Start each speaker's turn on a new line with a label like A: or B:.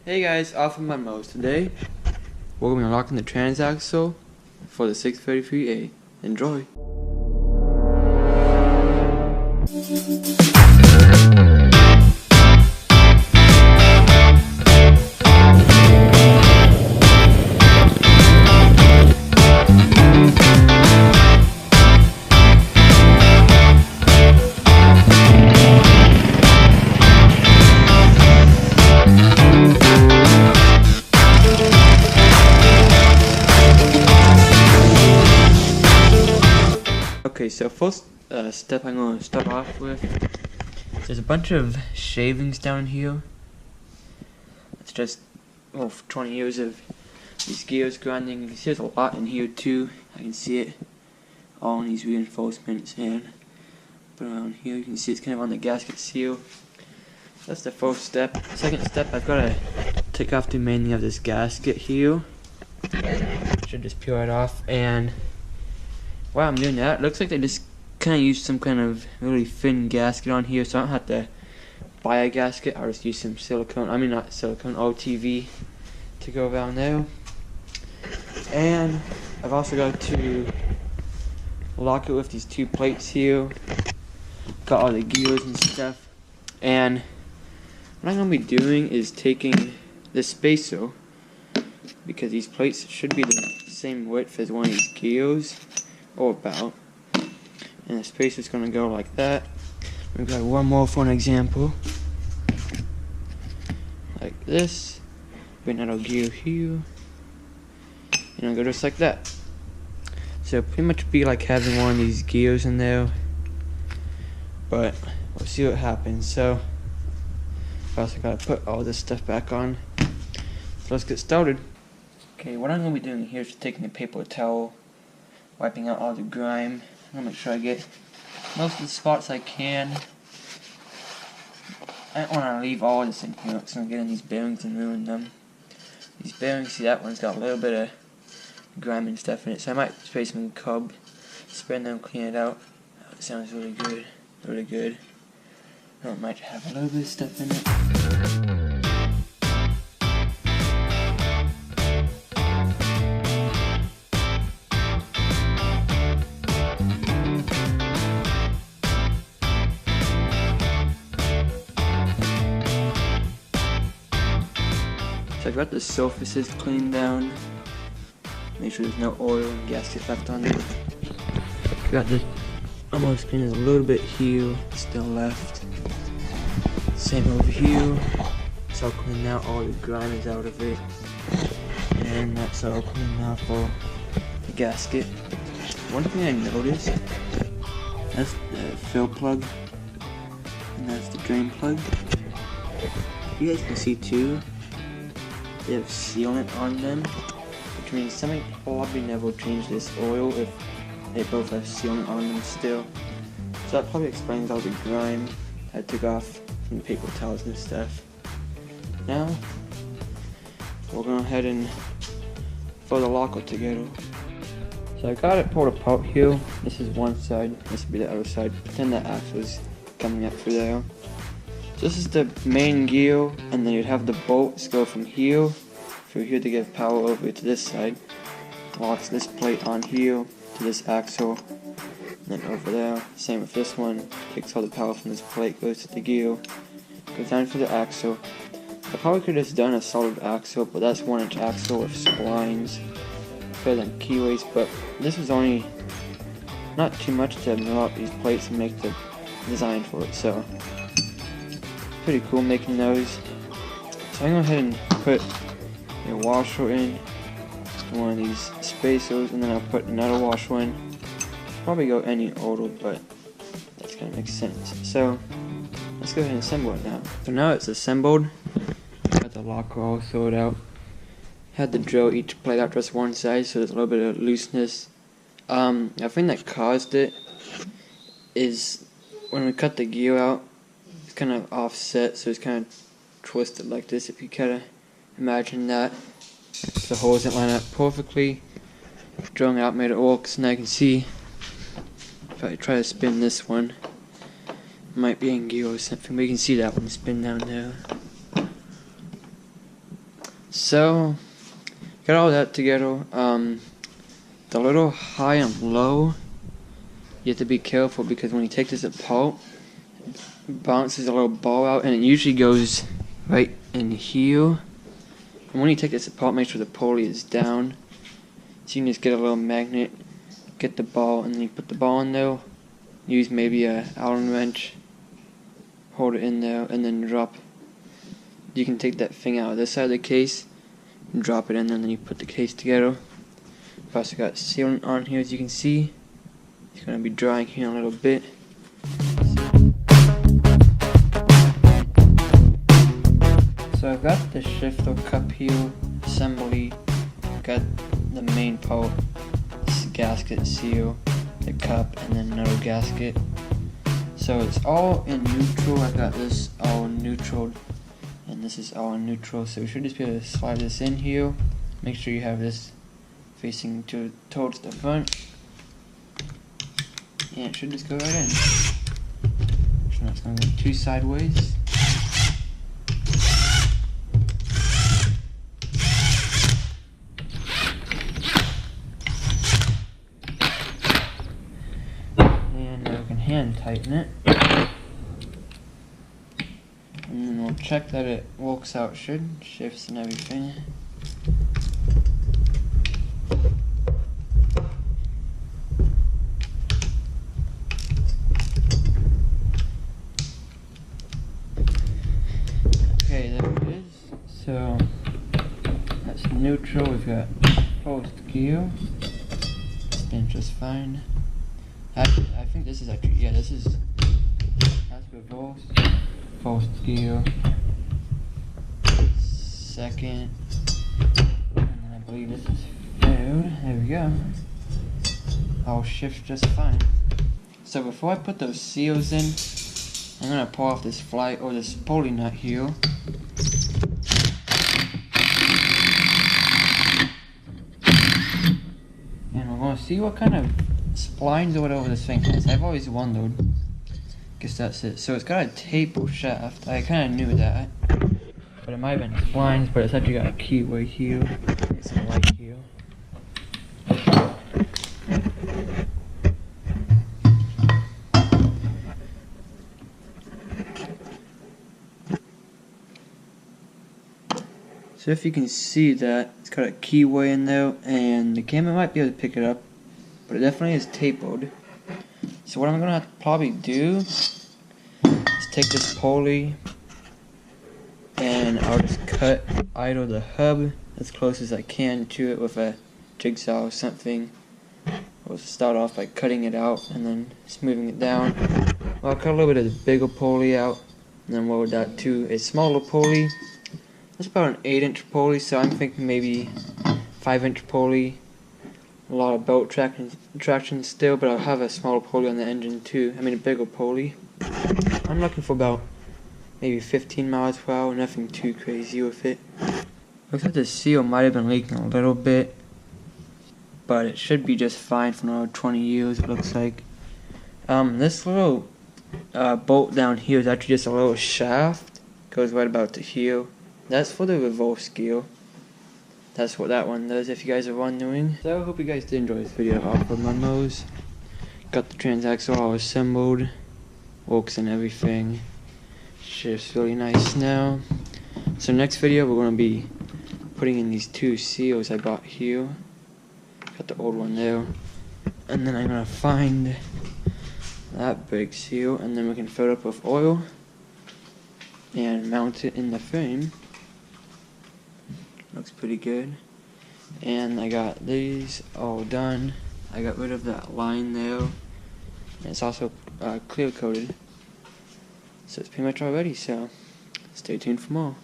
A: Hey guys, Offroad MudMowers. Today, we're going to be unlocking the transaxle for the 633A. Enjoy! Okay, so first step I'm going to start off with, there's a bunch of shavings down here. It's just 20 years of these gears grinding. You can see there's a lot in here too. I can see it all in these reinforcements, and put around here you can see it's kind of on the gasket seal. That's the first step. Second step, I've got to take off the remaining of this gasket here. Should just peel it off, and while I'm doing that, it looks like they just kind of used some kind of really thin gasket on here, so I don't have to buy a gasket. I'll just use some silicone, OTV to go around there. And I've also got to lock it with these two plates here. Got all the gears and stuff. And what I'm going to be doing is taking this spacer, because these plates should be the same width as one of these gears, or about, and the space is going to go like that. We've got one more for an example, like this. Bring another gear here, and it'll go just like that. So it'll pretty much be like having one of these gears in there, but we'll see what happens. So I also got to put all this stuff back on, so let's get started. Okay, what I'm going to be doing here is taking a paper towel, wiping out all the grime. I'm going to make sure I get most of the spots I can. I don't want to leave all this in here because I'm going to get in these bearings and ruin them. These bearings, see, that one's got a little bit of grime and stuff in it, so I might spray some Cub, spray them, clean it out. Oh, it sounds really good, really good. Oh, it might have a little bit of stuff in it. So I've got the surfaces cleaned down. Make sure there's no oil and gasket left on it. Got this almost cleaned a little bit here, still left. Same over here. It's all cleaned now, all the grime is out of it. And that's all cleaned now for the gasket. One thing I noticed, that's the fill plug, and that's the drain plug. You guys can see too, they have sealant on them, which means something probably never changed this oil if they both have sealant on them still. So that probably explains all the grime I took off from the paper towels and stuff. Now, we'll go ahead and throw the locker together. So I got it pulled apart here. This is one side, this will be the other side. Pretend that axle is coming up through there. This is the main gear, and then you'd have the bolts go from here through here to give power over to this side. Locks this plate on here to this axle, and then over there. Same with this one. Takes all the power from this plate, goes to the gear, goes down for the axle. I probably could have just done a solid axle, but that's 1-inch axle with splines, better than keyways. But this is only not too much to mill out these plates and make the design for it. So pretty cool making those. So I'm going to go ahead and put a washer in one of these spacers, and then I'll put another washer in. Probably go any order, but that's going to make sense. So let's go ahead and assemble it now. So now it's assembled. Got the locker all sorted out. Had to drill each plate out just one side, so there's a little bit of looseness. I think that caused it is when we cut the gear out, it's kind of offset, so it's kind of twisted like this, if you kind of imagine that. The holes didn't line up perfectly. Drilling it out made it work, so now you can see if I try to spin this one, it might be in gear or something, but you can see that one spin down there. So got all that together. The little high and low, you have to be careful because when you take this apart, it bounces a little ball out and it usually goes right in here. And when you take this apart, make sure the pulley is down. So you can just get a little magnet, get the ball, and then you put the ball in there. Use maybe a Allen wrench, hold it in there, and then drop. You can take that thing out of this side of the case, and drop it in there, and then you put the case together. I've also got sealant on here, as you can see. It's going to be drying here in a little bit. So I've got the shifter cup here, assembly, got the main part, this gasket seal, the cup, and then another gasket. So it's all in neutral. I got this all in neutral, and this is all in neutral. So we should just be able to slide this in here. Make sure you have this facing towards the front, and it should just go right in. So now it's going to go 2 sideways. And now we can hand tighten it. And then we'll check that it works out, shifts and everything. Okay, there it is. So that's neutral. We've got post gear. Spins just fine. I think this is actually, yeah, this is, that's reverse. First gear, second, and then I believe this is third. There we go. All shifts just fine. So before I put those seals in, I'm gonna pull off this this pulley nut here. And we're gonna see what kind of splines or whatever this thing has. I've always wondered. Guess that's it. So it's got a taper shaft. I kind of knew that, but it might have been splines. But it's actually got a keyway here. It's a light here. So if you can see that, it's got a keyway in there, and the camera might be able to pick it up, but it definitely is tapered. So what I'm going to have to probably do is take this pulley and I'll just cut either the hub as close as I can to it with a jigsaw or something. We'll start off by cutting it out and then smoothing it down. I'll cut a little bit of the bigger pulley out and then lower that to a smaller pulley. That's about an 8-inch pulley, so I'm thinking maybe 5-inch pulley. A lot of belt traction still, but I'll have a smaller pulley on the engine too. I mean a bigger pulley. I'm looking for about maybe 15 miles per hour, nothing too crazy with it. Looks like the seal might have been leaking a little bit, but it should be just fine for another 20 years, it looks like. This little bolt down here is actually just a little shaft. Goes right about to here. That's for the reverse gear. That's what that one does, if you guys are wondering. So I hope you guys did enjoy this video of Offroad MudMowers. Got the transaxle all assembled. Works and everything. Shifts really nice now. So next video we're going to be putting in these 2 seals I bought here. Got the old one there. And then I'm going to find that big seal, and then we can fill it up with oil and mount it in the frame. Looks pretty good. And I got these all done. I got rid of that line there. And it's also clear coated. So it's pretty much all ready, so stay tuned for more.